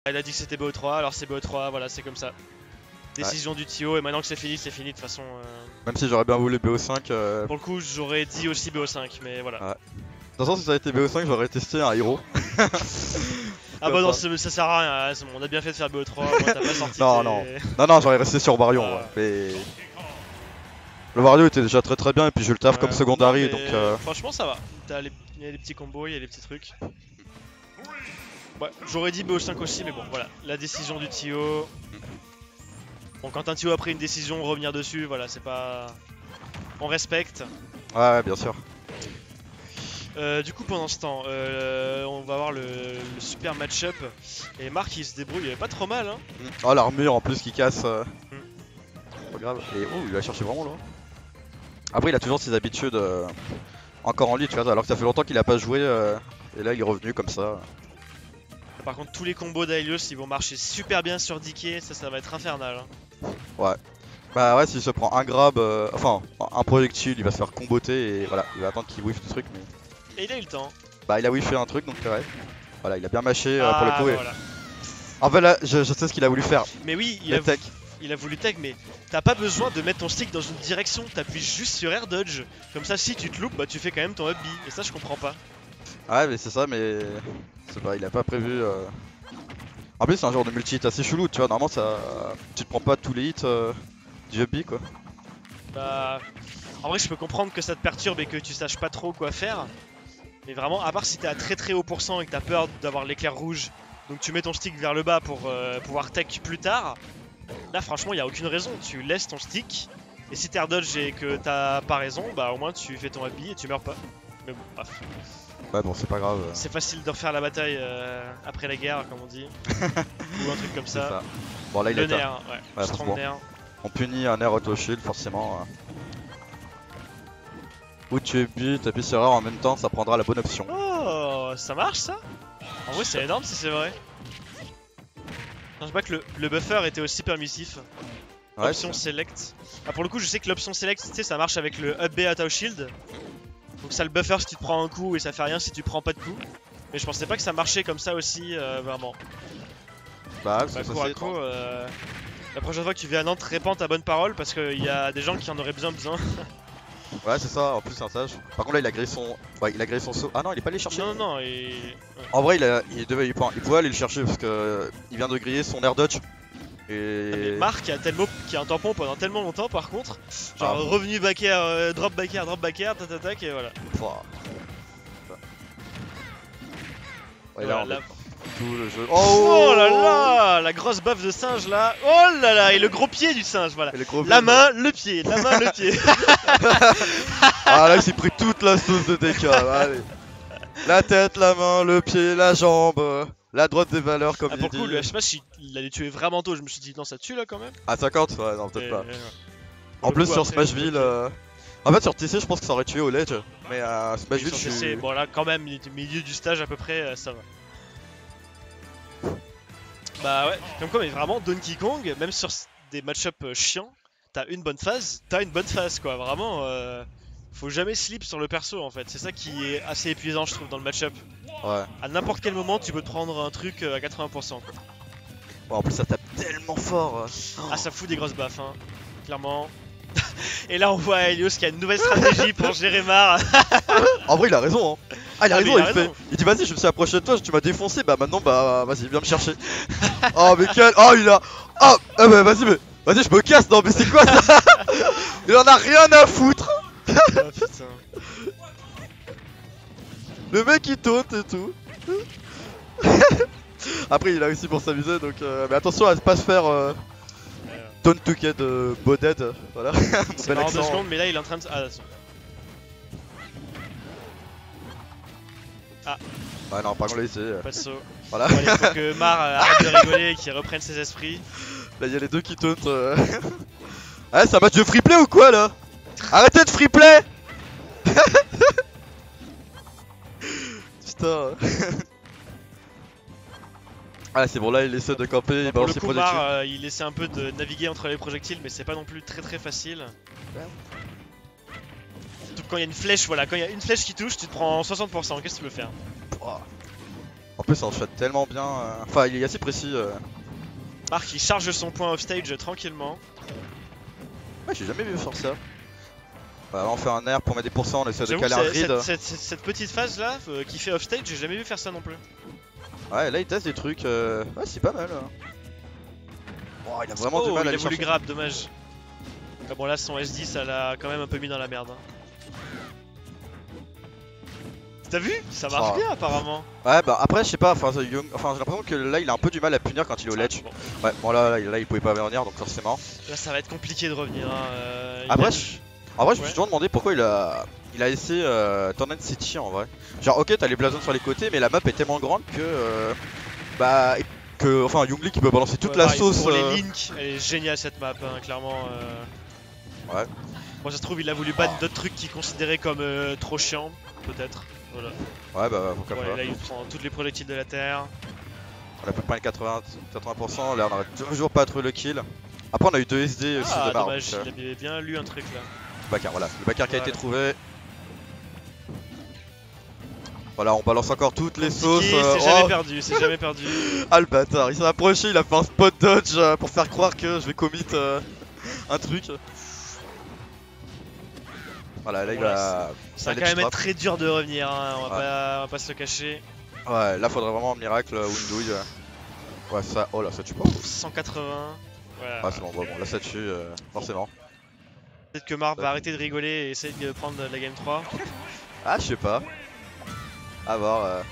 Il a dit que c'était BO3, alors c'est BO3, voilà, c'est comme ça. Décision du Tio, et maintenant que c'est fini de toute façon. Même si j'aurais bien voulu BO5. Pour le coup, j'aurais dit aussi BO5, mais voilà. Ouais. De toute façon, si ça avait été BO5, j'aurais testé un héros. Ah bah non, ça sert à rien, hein, on a bien fait de faire BO3, moi t'as pas sorti. Non, non, j'aurais resté sur Varion. Ah. Ouais. Mais... Le Wario était déjà très bien, et puis je le taffe comme secondary, donc... Franchement, ça va. Il y a des petits combos, il y a des petits trucs. Ouais, j'aurais dit BO5 aussi, mais bon, voilà. La décision du Tio. Bon, quand un Tio a pris une décision, revenir dessus, voilà, c'est pas... On respecte. Ouais, bien sûr. Du coup, pendant ce temps, on va avoir le super match-up. Et Marc, il se débrouille pas trop mal, hein. Oh, l'armure en plus qui casse. Pas grave. Et oh, il l'a cherché vraiment loin. Après, il a toujours ses habitudes encore en lui, tu vois, alors que ça fait longtemps qu'il a pas joué. Et là, il est revenu comme ça. Par contre, tous les combos d'Aelios, ils vont marcher super bien sur Decay, ça va être infernal. Hein. Ouais. Bah ouais, s'il se prend un grab, enfin un projectile, il va se faire comboter et voilà, il va attendre qu'il whiff le truc. Mais... Et il a eu le temps. Bah il a whiffé un truc donc ouais. Voilà, il a bien mâché pour le coup. Bah, Et... voilà. En fait là, je sais ce qu'il a voulu faire. Mais oui, il a voulu tech, mais t'as pas besoin de mettre ton stick dans une direction, t'appuies juste sur Air Dodge. Comme ça, si tu te loupes, bah tu fais quand même ton up B. Et ça, je comprends pas. Ouais, mais c'est ça, mais c'est pas, il a pas prévu. En plus, c'est un genre de multi-hit assez chelou, tu vois. Normalement, ça, tu te prends pas tous les hits du up B quoi. Bah, en vrai, je peux comprendre que ça te perturbe et que tu saches pas trop quoi faire. Mais vraiment, à part si t'es à très haut pourcent et que t'as peur d'avoir l'éclair rouge, donc tu mets ton stick vers le bas pour pouvoir tech plus tard. Là, franchement, il y a aucune raison. Tu laisses ton stick. Et si t'es dodge et que t'as pas raison, bah au moins tu fais ton habit et tu meurs pas. Mais bon, bref. Ouais, bon, c'est pas grave. C'est facile de refaire la bataille après la guerre, comme on dit. Ou un truc comme ça. Bon, là, il le est nerf, ouais. Strong nerf. On punit un air auto shield, forcément. Ou tu es but, t'appuies sur R en même temps, ça prendra la bonne option. Oh, ça marche ça? En vrai, c'est énorme si c'est vrai. Je sais pas que le buffer était aussi permissif. Ouais, option select. Ah, pour le coup, je sais que l'option select, tu sais, ça marche avec le up B à Tau Shield. Donc ça le buffer si tu te prends un coup et ça fait rien si tu prends pas de coup. Mais je pensais pas que ça marchait comme ça aussi, vraiment. Bah, c'est coup à coup, la prochaine fois que tu viens à Nantes, répands ta bonne parole parce qu'il y a des gens qui en auraient besoin. Ouais, c'est ça, en plus c'est un sage. Par contre là il a grillé son... Ouais, il a grillé son saut. Ah non, il est pas allé chercher. Non, et... En vrai il pouvait aller le chercher parce que il vient de griller son air dodge. Et... mais Marc qui a un tampon pendant tellement longtemps par contre. Genre revenu back air, drop back air, tac et voilà. Ouais, là, voilà, tout le jeu. Oh là là, la grosse baffe de singe là. Oh là là, et le gros pied du singe, voilà. La main, le pied, la main, le pied. Ah là il s'est pris toute la sauce de DK, allez. La tête, la main, le pied, la jambe, la droite des valeurs comme il dit. Pour le coup, je sais pas s'il allait tuer vraiment tôt, je me suis dit non ça tue là quand même. À 50? Ouais non peut-être pas. En plus sur Smashville, en fait sur TC je pense que ça aurait tué au ledge. Mais à Smashville je suis... Bon là quand même, milieu du stage à peu près, ça va. Bah ouais, comme quoi mais vraiment Donkey Kong, même sur des match-up chiants, t'as une bonne phase quoi, vraiment faut jamais slip sur le perso en fait, c'est ça qui est assez épuisant je trouve dans le match-up. Ouais. À n'importe quel moment tu peux te prendre un truc à 80% quoi. Bon, en plus ça tape tellement fort. Ah ça fout des grosses baffes hein, clairement. Et là on voit Aelios qui a une nouvelle stratégie pour gérer Mar. En vrai il a raison hein. Ah il a raison, il dit vas-y je me suis approché de toi, tu m'as défoncé, bah maintenant bah vas-y viens me chercher. Oh mais quel... Oh il a... Oh bah vas-y je me casse, non mais c'est quoi ça? Il en a rien à foutre. Oh putain. Le mec il taunte et tout. Après il a réussi pour s'amuser donc mais attention à pas se faire taunt to get botted, voilà. C'est marrant 2 secondes mais là il est en train de... Ah attention. Ah. Ouais non par contre là c'est... Pas de saut. Voilà. Bon, allez, faut que Mar arrête de rigoler et qu'il reprenne ses esprits. Là il y a les deux qui tauntent. Ah c'est un match de free play ou quoi là? Arrêtez de free play. Putain. Ah c'est bon là il essaie de camper, il balance ses projectiles. Il essaie un peu de naviguer entre les projectiles mais c'est pas non plus très facile. Surtout quand il y a une flèche, voilà, quand il y a une flèche qui touche tu te prends 60%, qu'est-ce que tu veux faire? En plus, ça enchaîne tellement bien. Enfin, il est assez précis. Marc il charge son point offstage tranquillement. Ouais, j'ai jamais vu faire ça. Bah, on fait un air pour mettre des pourcents, on essaie de J'avoue caler un que grid. cette petite phase là qui fait offstage, j'ai jamais vu faire ça non plus. Ouais, là il teste des trucs. Ouais, c'est pas mal. Oh, il a vraiment du mal à il aller a voulu chercher. grab, dommage. Ah bon là son SD ça l'a quand même un peu mis dans la merde. T'as vu? Ça marche bien apparemment. Ouais bah après je sais pas, enfin j'ai l'impression que là il a un peu du mal à punir quand il est au ledge. Bon. Ouais bon là il pouvait pas revenir donc forcément. Là ça va être compliqué de revenir. Après en vrai je me suis toujours demandé pourquoi il a laissé Tornado City en vrai. Genre ok t'as les blasons sur les côtés mais la map est tellement grande que enfin Youngli qui peut balancer toute la sauce. Pour les Link, elle est géniale cette map hein, clairement. Ouais. Bon ça se trouve il a voulu battre d'autres trucs qu'il considérait comme trop chiants peut-être. Voilà. Ouais bah pourquoi pas. Là il prend toutes les projectiles de la terre. On a peu près 80%, là on aurait toujours pas trouvé le kill. Après on a eu 2 SD aussi de barre. Dommage, il avait bien lu un truc là. Bacar, voilà, le Bacar qui a été trouvé. Voilà, on balance encore toutes les sauces. C'est jamais perdu, c'est jamais perdu. Ah le bâtard, il s'est approché, il a fait un spot dodge pour faire croire que je vais commit un truc. Voilà, là il va. Ça va quand même être très dur de revenir, hein. On va pas se le cacher. Ouais, là faudrait vraiment un miracle ou une douille. Ouais, ça. Oh là, ça tue pas. 180. Voilà. Ah, c'est bon, là ça tue, forcément. Peut-être que Marv va arrêter de rigoler et essayer de prendre la game 3. Ah, je sais pas. À voir.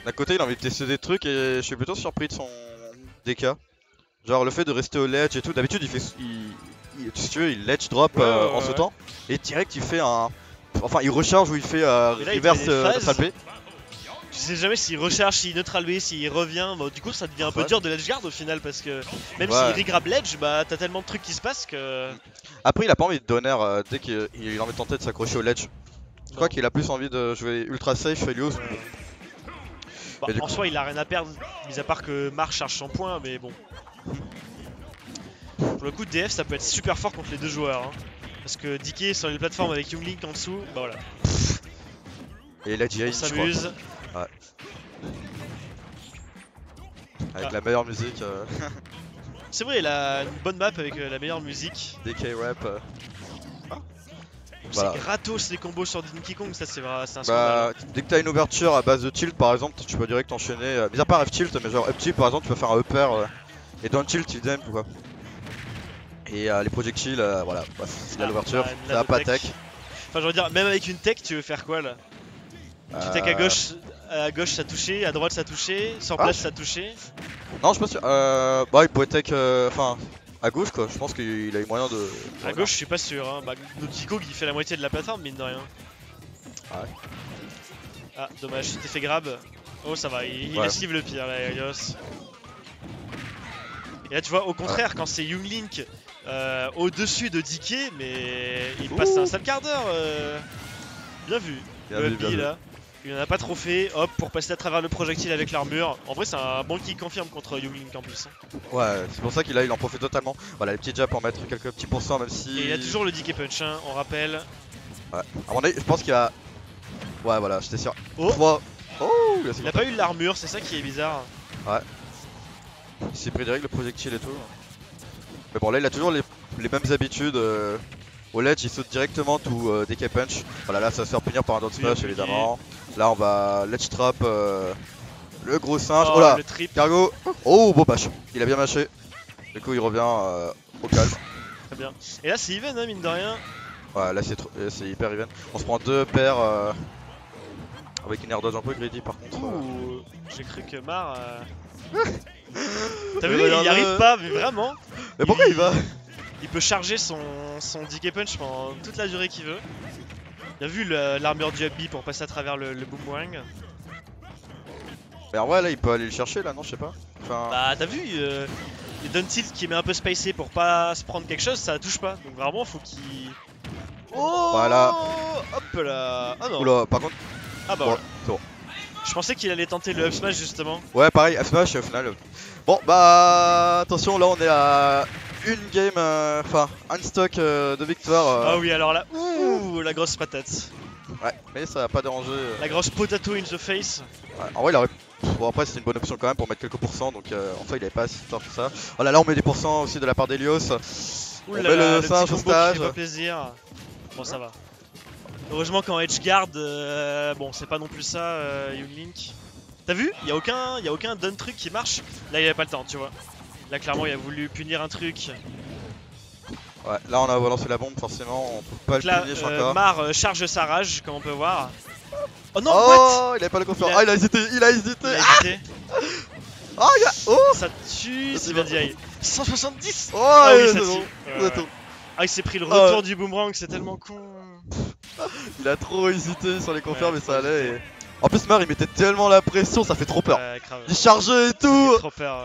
D'un côté, il a envie de tester des trucs et je suis plutôt surpris de son DK. Genre le fait de rester au ledge et tout. D'habitude, il fait. Si tu veux, il ledge drop en sautant. Et direct, il fait un. Enfin, il recharge ou il fait reverse neutral B. Tu sais jamais s'il recharge, s'il neutral B, s'il revient. Bon, du coup, ça devient un peu dur de ledge guard au final parce que même s'il regrab ledge, bah t'as tellement de trucs qui se passent que. Après, il a pas envie de donner dès qu'il a envie de tenter de s'accrocher au ledge. Je crois qu'il a plus envie de jouer ultra safe, Helios. Bah, en soi, il a rien à perdre, mis à part que Mar charge son point, mais bon. Pour le coup, DF ça peut être super fort contre les deux joueurs. Hein. Parce que DK sur les plateformes avec Younglink en dessous, bah voilà. Et là, Jay, on s'amuse. Ouais. Avec la meilleure musique. C'est vrai, il a une bonne map avec la meilleure musique. DK rap. Voilà. C'est gratos les combos sur Donkey Kong, ça c'est vrai, c'est un bah, scandale. Dès que t'as une ouverture à base de tilt par exemple, tu peux direct enchaîner. Mis à part F-tilt, mais genre up-tilt par exemple, tu peux faire un upper et down-tilt, il aime quoi. Et les projectiles, voilà, c'est l'ouverture, ça va pas tech. Enfin, je veux dire, même avec une tech, tu veux faire quoi là? Tu tech à gauche ça touché, à droite ça touché, sur place ça touché. Non, je pense que. Bah, il pourrait tech. Enfin, à gauche quoi, je pense qu'il a eu moyen de. À gauche, je suis pas sûr. Hein. Bah, Donkey Kong il fait la moitié de la plateforme, mine de rien. Ouais. Ah, dommage, tu t'es fait grab. Oh, ça va, il esquive le pire là, Helios. Et là, tu vois, au contraire, quand c'est Younglink au-dessus de DK, mais il passe un sale quart d'heure. Bien vu. Le LB là. Il en a pas trop fait, hop, pour passer à travers le projectile avec l'armure. En vrai, c'est un bon kill confirme contre Younglink en plus. Ouais, c'est pour ça qu'il en profite totalement. Voilà, les petits jabs pour mettre quelques petits pourcents, même si. Et il a toujours le DK punch, hein, on rappelle. Ouais, à mon avis, je pense qu'il a. Ouais, voilà, j'étais sûr. Oh, 3. Oh, il a pas eu l'armure, c'est ça qui est bizarre. Ouais. Il s'est pris direct le projectile et tout. Mais bon, là, il a toujours les mêmes habitudes. Au ledge, il saute directement tout DK punch. Voilà, là, ça va se faire punir par un down smash évidemment. Là, on va ledge trap le gros singe. Oh là, cargo. Oh, beau bash. Il a bien mâché. Du coup, il revient au calme. Très bien. Et là, c'est even, hein, mine de rien. Ouais, là, c'est hyper even. On se prend deux paires avec une air dodge un peu greedy par contre. Ouh, j'ai cru que Mar. T'as vu, il y arrive pas, mais vraiment. Mais pourquoi il va? Il peut charger son DK punch pendant toute la durée qu'il veut. Il a vu l'armure du Up B pour passer à travers le boomerang. Mais en vrai là il peut aller le chercher là, non, je sais pas. Enfin... Bah t'as vu, les down tilt qui met un peu spacé pour pas se prendre quelque chose, ça touche pas. Donc vraiment faut qu'il... Oh, voilà. Hop là. Ah non. Oula, par contre... Ah bah ouais, voilà. c'est bon. Je pensais qu'il allait tenter le up smash justement. Ouais pareil, up smash au final. Bon bah attention, là on est à une game, enfin un stock de victoire. Ah oui, alors là, ouh, la grosse patate. Ouais, mais ça va pas déranger. La grosse potato in the face. Ouais, en vrai il aurait Bon après c'est une bonne option quand même pour mettre quelques pourcents, donc en fait il avait pas si tort que ça. Oh là là on met des pourcents aussi de la part d'Elios. On Ouh là met là, le le singe petit au combo qui stage. fait pas plaisir. Bon, ça va. Heureusement qu'en edgeguard, bon, c'est pas non plus ça, Young Link. T'as vu? Y a aucun done truc qui marche. Là, il avait pas le temps, tu vois. Là, clairement, il a voulu punir un truc. Ouais, là on a balancé la bombe, forcément, on peut pas Donc le là, punir encore. Mar charge sa rage, comme on peut voir. Oh non, Oh, what? il avait pas le confort. Il a- Ah, il a hésité, il a hésité. Il a hésité. Ah, il a. Oh, Ça tue, Ça c'est tue. bien dit. 170. oh, Ah oui, ouais, ça c'est tue. bon. Ouais. Attends. Ah, il s'est pris le Ah retour ouais. du boomerang, c'est tellement con. Il a trop hésité sur les confers, Ouais, mais trop ça allait. hésité. En plus, Mar il mettait tellement la pression, ça fait trop peur. Ouais, grave. Il chargeait et Ça tout. fait trop peur.